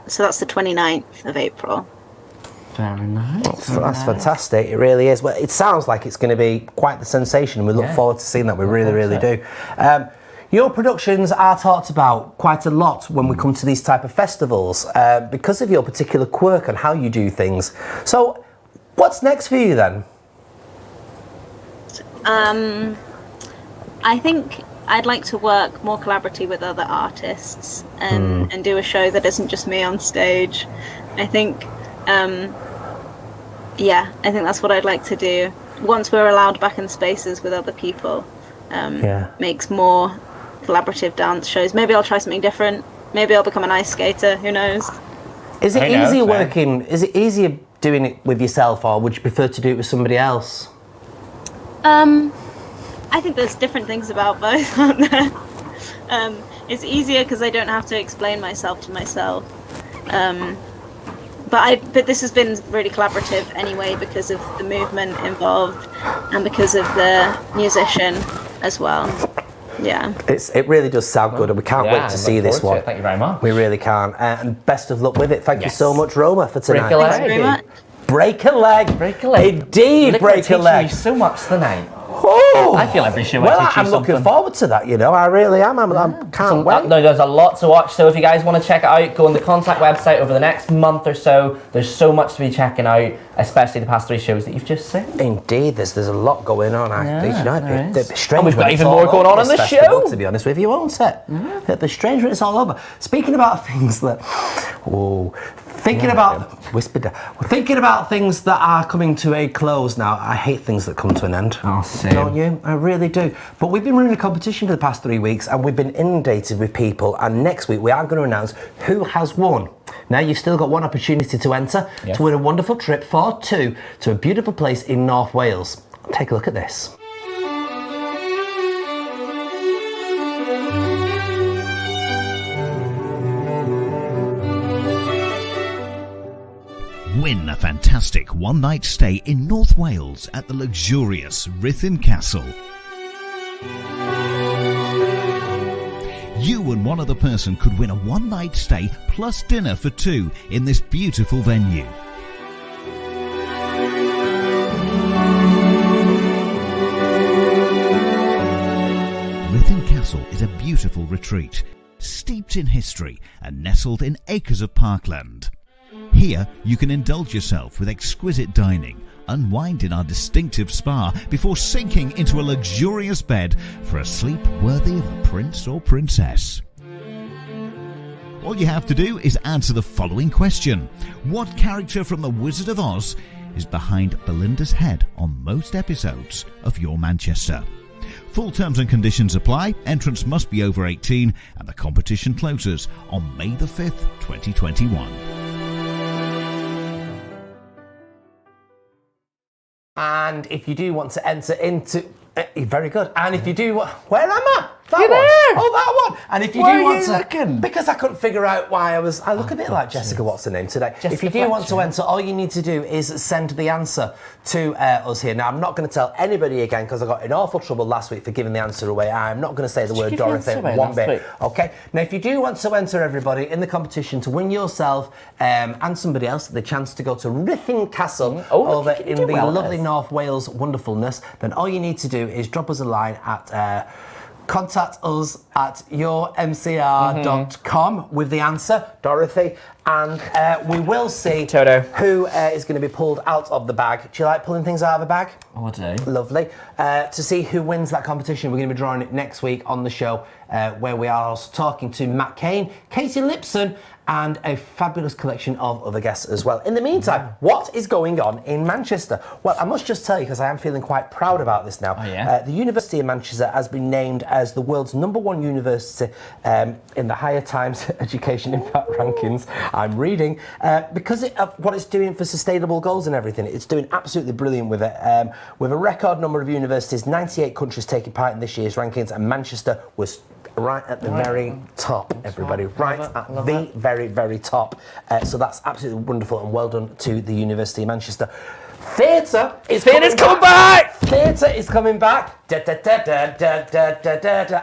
So that's the 29th of April. Very nice. That's fantastic. It really is. Well, it sounds like it's going to be quite the sensation, and we look forward to seeing that. We really do. Your productions are talked about quite a lot when we come to these type of festivals because of your particular quirk and how you do things. So, what's next for you then? I think I'd like to work more collaboratively with other artists and do a show that isn't just me on stage. I think, I think that's what I'd like to do. Once we're allowed back in spaces with other people, makes more collaborative dance shows. Maybe I'll try something different. Maybe I'll become an ice skater. Who knows? Is it easier working? Is it easier doing it with yourself, or would you prefer to do it with somebody else? I think there's different things about both, aren't there? It's easier because I don't have to explain myself to myself. But this has been really collaborative anyway because of the movement involved and because of the musician as well. Yeah. It really does sound good, and we can't wait to see this one. Thank you very much. We really can. And best of luck with it. Thank you so much, Roma, for tonight. Break a leg. Thanks very much. Break a leg. Break a leg. Indeed, break a leg. You so much tonight. Oh, I feel every show well, I teach you I'm looking something. forward to that, I really am. I can't wait. No, there's a lot to watch, so if you guys want to check it out, go on the Contact website over the next month or so. There's so much to be checking out, especially the past 3 shows that you've just seen. Indeed, there's a lot going on. It'd be strange. And we've got when even it's more all going over on in this the festival, show. to be honest with you, won't it? It'd be strange when it's all over. Speaking about things that... Thinking about things that are coming to a close now. I hate things that come to an end. Oh, same. Don't you? I really do. But we've been running a competition for the past 3 weeks, and we've been inundated with people. And next week we are going to announce who has won. Now you've still got one opportunity to enter to win a wonderful trip for 2 to a beautiful place in North Wales. Take a look at this. Win a fantastic one-night stay in North Wales at the luxurious Rhyl Castle. You and one other person could win a one-night stay plus dinner for 2 in this beautiful venue. retreat, steeped in history and nestled in acres of parkland. Here you can indulge yourself with exquisite dining, unwind in our distinctive spa before sinking into a luxurious bed for a sleep worthy of a prince or princess. All you have to do is answer the following question. What character from The Wizard of Oz is behind Belinda's head on most episodes of Your Manchester? Full terms and conditions apply. Entrance must be over 18 and the competition closes on May the 5th, 2021. And if you do want to enter into... very good. And if you do... Where am I? That You're one. there. Oh, that one. And if you Where do are want you to... looking? Because I couldn't figure out why I look a bit like Jessica, what's her name today? Jessica if you do want to Fletcher. enter, all you need to do is send the answer to us here. Now, I'm not going to tell anybody again because I got in awful trouble last week for giving the answer away. I'm not going to say the word give the Dorothy answer away one last bit. week? Okay? Now, if you do want to enter, everybody, in the competition to win yourself and somebody else the chance to go to Rhyl Castle over in the lovely North Wales wonderfulness, then all you need to do is drop us a line at... contact us at yourmcr.com with the answer, Dorothy, and we will see who is going to be pulled out of the bag. Do you like pulling things out of a bag? Oh, I do. Lovely. To see who wins that competition, we're going to be drawing it next week on the show, where we are also talking to Matt Kane, Katie Lipson, and a fabulous collection of other guests as well. In the meantime, what is going on in Manchester? Well, I must just tell you, because I am feeling quite proud about this now. The University of Manchester has been named as the world's #1 university in the Higher Times Education Impact Rankings. I'm reading, because of what it's doing for sustainable goals and everything. It's doing absolutely brilliant with it. With a record number of universities, 98 countries taking part in this year's rankings, and Manchester was right at the very top, everybody. Right at the very, very top. So that's absolutely wonderful, and well done to the University of Manchester. Theatre is coming back! Theatre is coming back.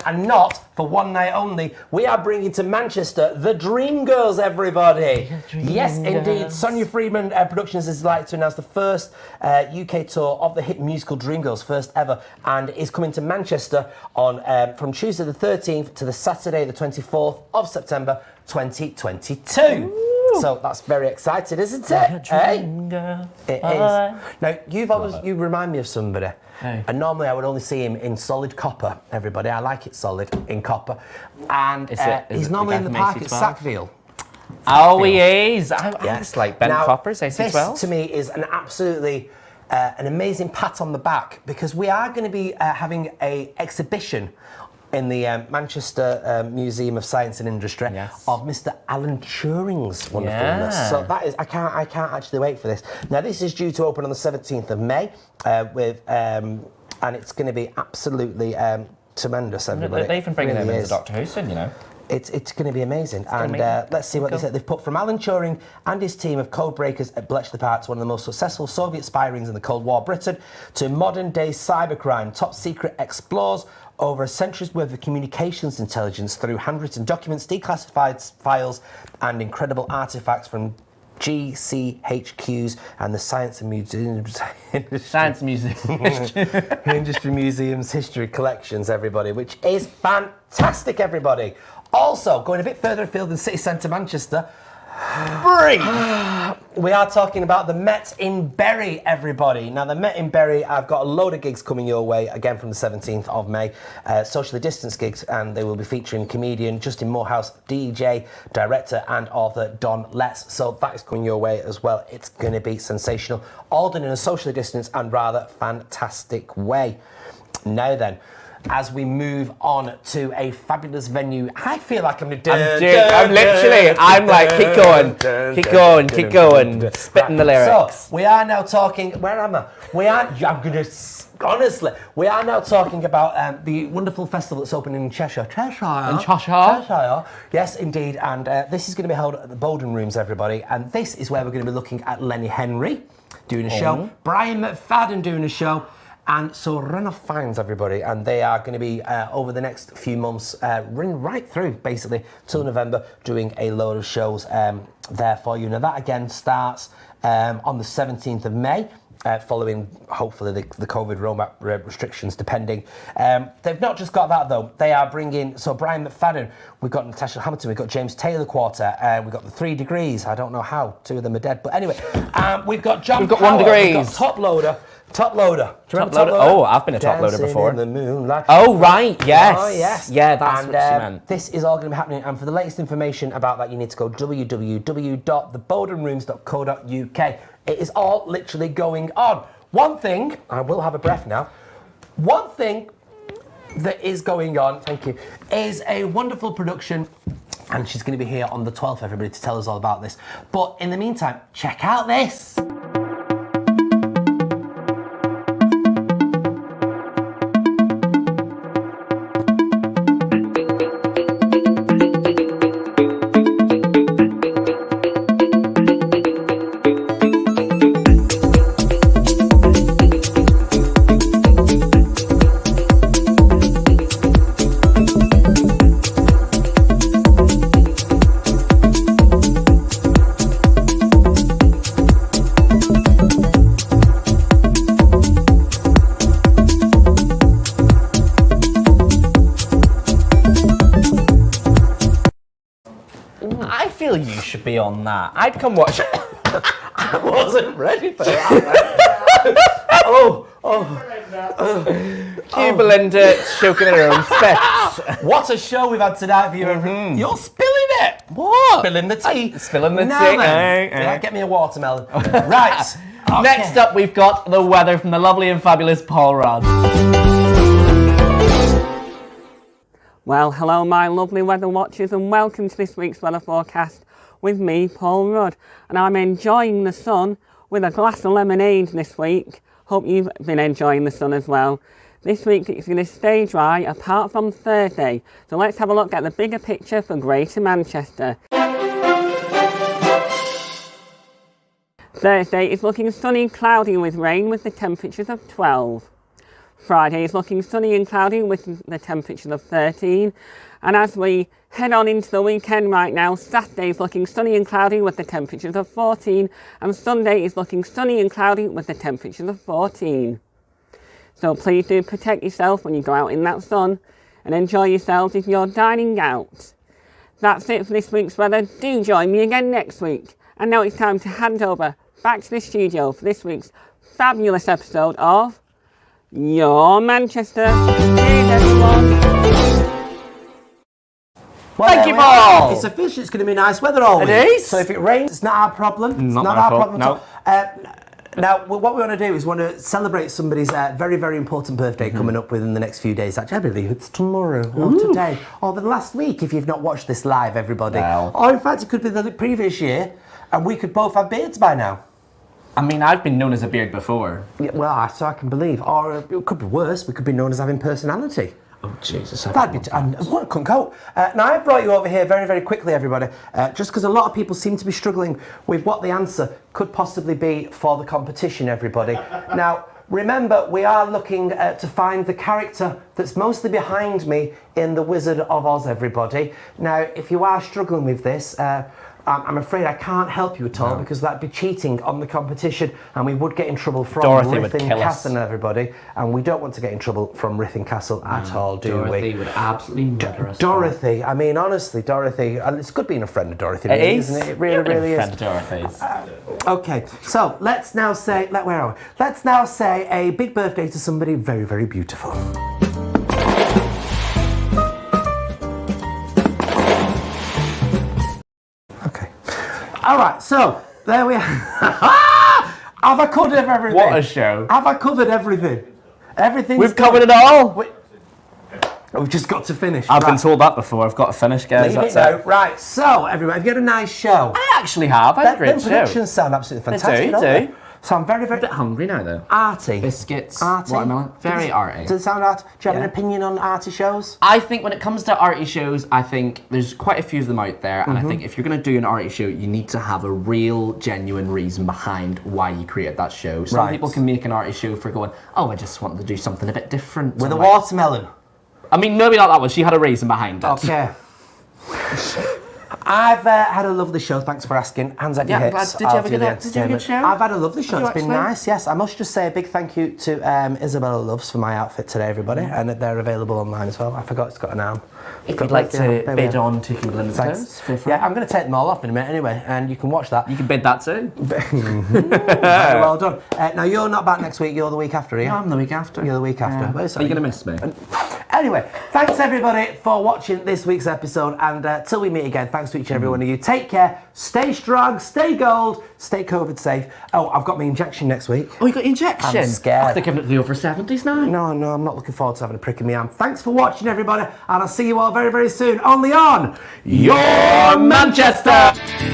And not for one night only. We are bringing to Manchester the Dream Girls, everybody. Yes, indeed. Sonia Friedman Productions is like to announce the first UK tour of the hit musical Dream Girls, first ever, and is coming to Manchester on from Tuesday the 13th to the Saturday the 24th of September 2022. So that's very exciting, isn't it? It is. Now, you remind me of somebody. And normally I would only see him in solid copper, everybody. I like it solid in copper. And he's normally in the park at Sackville. Oh, he is. Yes, like Ben Copper's AC12. This to me is an absolutely an amazing pat on the back, because we are going to be having an exhibition in the Manchester Museum of Science and Industry of Mr. Alan Turing's wonderfulness. So that is, I can't actually wait for this. Now, this is due to open on the 17th of May, and it's going to be absolutely tremendous. Everybody, They even bringing him into Doctor Who soon, you know. It's going to be amazing. And let's see what they said. They've put from Alan Turing and his team of code breakers at Bletchley Park, one of the most successful Soviet spy rings in the Cold War Britain, to modern-day cybercrime. Top Secret explores over a century's worth of communications intelligence through handwritten documents, declassified files, and incredible artifacts from GCHQs and the Science and Museums Industry Museum's history collections, everybody, which is fantastic, everybody. Also, going a bit further afield than City Centre Manchester, we are talking about the Met in Bury, everybody. Now, the Met in Bury, I've got a load of gigs coming your way, again from the 17th of May, socially distanced gigs, and they will be featuring comedian Justin Morehouse, DJ, director and author Don Letts. So that is coming your way as well. It's going to be sensational, all done in a socially distanced and rather fantastic way. Now then, as we move on to a fabulous venue, I feel like I'm like, keep going, spitting the lyrics. So, we are now talking, where am I? We are now talking about the wonderful festival that's opening in Cheshire. Cheshire. Yes, indeed. And this is going to be held at the Bowden Rooms, everybody. And this is where we're going to be looking at Lenny Henry doing a show, Brian McFadden doing a show, and so Run-Off Fines, everybody, and they are going to be over the next few months, running right through basically till November, doing a load of shows there for you. Now that again starts on the 17th of May. following, hopefully, the COVID Roma restrictions, depending. They've not just got that, though. They are bringing, so Brian McFadden, we've got Natasha Hamilton, we've got James Taylor Quartet, we've got the 3 Degrees. I don't know how, 2 of them are dead. But anyway, we've got John We've got Power, 1 Degrees. We've got Top Loader. Do you remember Top Loader? Oh, I've been a Top Loader Dancing before. in the moonlight. Oh, right, yes. Oh, yes. Yeah, that's what she meant. This is all going to be happening, and for the latest information about that, you need to go www.thebowdenrooms.co.uk. It is all literally going on. One thing, I will have a breath now, one thing that is going on, thank you, is a wonderful production, and she's going to be here on the 12th, everybody, to tell us all about this. But in the meantime, check out this. You should be on that. I'd come watch it. I wasn't ready for that. Cue Belinda choking her own spit. What a show we've had tonight for you. You're spilling it. What? Spilling the tea. Spilling the Now tea. then. Yeah, get me a watermelon. Right. Okay. Next up, we've got the weather from the lovely and fabulous Paul Rudd. Well, hello my lovely weather watchers and welcome to this week's weather forecast with me, Paul Rudd. And I'm enjoying the sun with a glass of lemonade this week. Hope you've been enjoying the sun as well. This week it's going to stay dry apart from Thursday. So let's have a look at the bigger picture for Greater Manchester. Thursday is looking sunny and cloudy with rain with the temperatures of 12. Friday is looking sunny and cloudy with the temperatures of 13. And as we head on into the weekend right now, Saturday is looking sunny and cloudy with the temperatures of 14. And Sunday is looking sunny and cloudy with the temperatures of 14. So please do protect yourself when you go out in that sun and enjoy yourselves if you're dining out. That's it for this week's weather. Do join me again next week. And now it's time to hand over back to the studio for this week's fabulous episode of Your Manchester. Cheers, everyone. Well, thank you, Paul. It's official. It's going to be nice weather all week. It is. So if it rains, it's not our problem. It's not our problem at all. Now, what we want to do is want to celebrate somebody's very, very important birthday coming up within the next few days. Actually, I believe it's tomorrow or today or the last week if you've not watched this live, everybody. Well. Or in fact, it could be the previous year and we could both have beards by now. I mean, I've been known as a beard before. Yeah, well, so I can believe. Or it could be worse. We could be known as having personality. Oh, Jesus. That'd be... what couldn't cope. Now, I've brought you over here very, very quickly, everybody, just because a lot of people seem to be struggling with what the answer could possibly be for the competition, everybody. Now, remember, we are looking to find the character that's mostly behind me in The Wizard of Oz, everybody. Now, if you are struggling with this... I'm afraid I can't help you at all because that'd be cheating on the competition and we would get in trouble from Rhyl Castle and everybody, and we don't want to get in trouble from Rhyl Castle at all, do we? Dorothy would absolutely murder us. Dorothy, I mean, honestly, Dorothy, and it's good being a friend of Dorothy, really, isn't it? It really, really is. Friend of Dorothy's. Okay, so let's now say, where are we? Let's now say a big birthday to somebody very, very beautiful. All right, so there we are. Have I covered everything? What a show. Have I covered everything? Everything. We've covered it all. We've just got to finish. I've been told that before. I've got to finish, guys. That's it. Right, so everybody, have you had a nice show? I actually have. I had a great show. The productions sound absolutely fantastic. They do. So I'm very, very... a bit hungry now, though. Arty. Biscuits, arty. Watermelon. Very arty. Does it sound arty? Do you have an opinion on arty shows? I think when it comes to arty shows, I think there's quite a few of them out there, and I think if you're going to do an arty show, you need to have a real, genuine reason behind why you created that show. Some people can make an arty show for going, oh, I just wanted to do something a bit different. With a watermelon. I mean, maybe not that one. She had a reason behind it. Okay. I've had a lovely show. Thanks for asking. Hands up your Yeah, hips. did you have a good show? I've had a lovely show. Did you It's been actually? nice. Yes, I must just say a big thank you to Isabella Loves for my outfit today, everybody, and they're available online as well. I forgot it's got an arm. If you'd like to bid on Tookie Blended Toes, feel free. Yeah, I'm going to take them all off in a minute anyway, and you can watch that. You can bid that too. Very well done. Now, you're not back next week, you're the week after, are you? No, I'm the week after. You're the week after. Are you going to miss me? Anyway, thanks everybody for watching this week's episode, and till we meet again, thanks to each and every one of you. Take care, stay strong, stay gold, stay COVID safe. Oh, I've got my injection next week. Oh, you got your injection? I'm scared. They're giving it to the over 70s now. No, I'm not looking forward to having a prick in my arm. Thanks for watching, everybody, and I'll see you all very, very soon. Only on Your Manchester!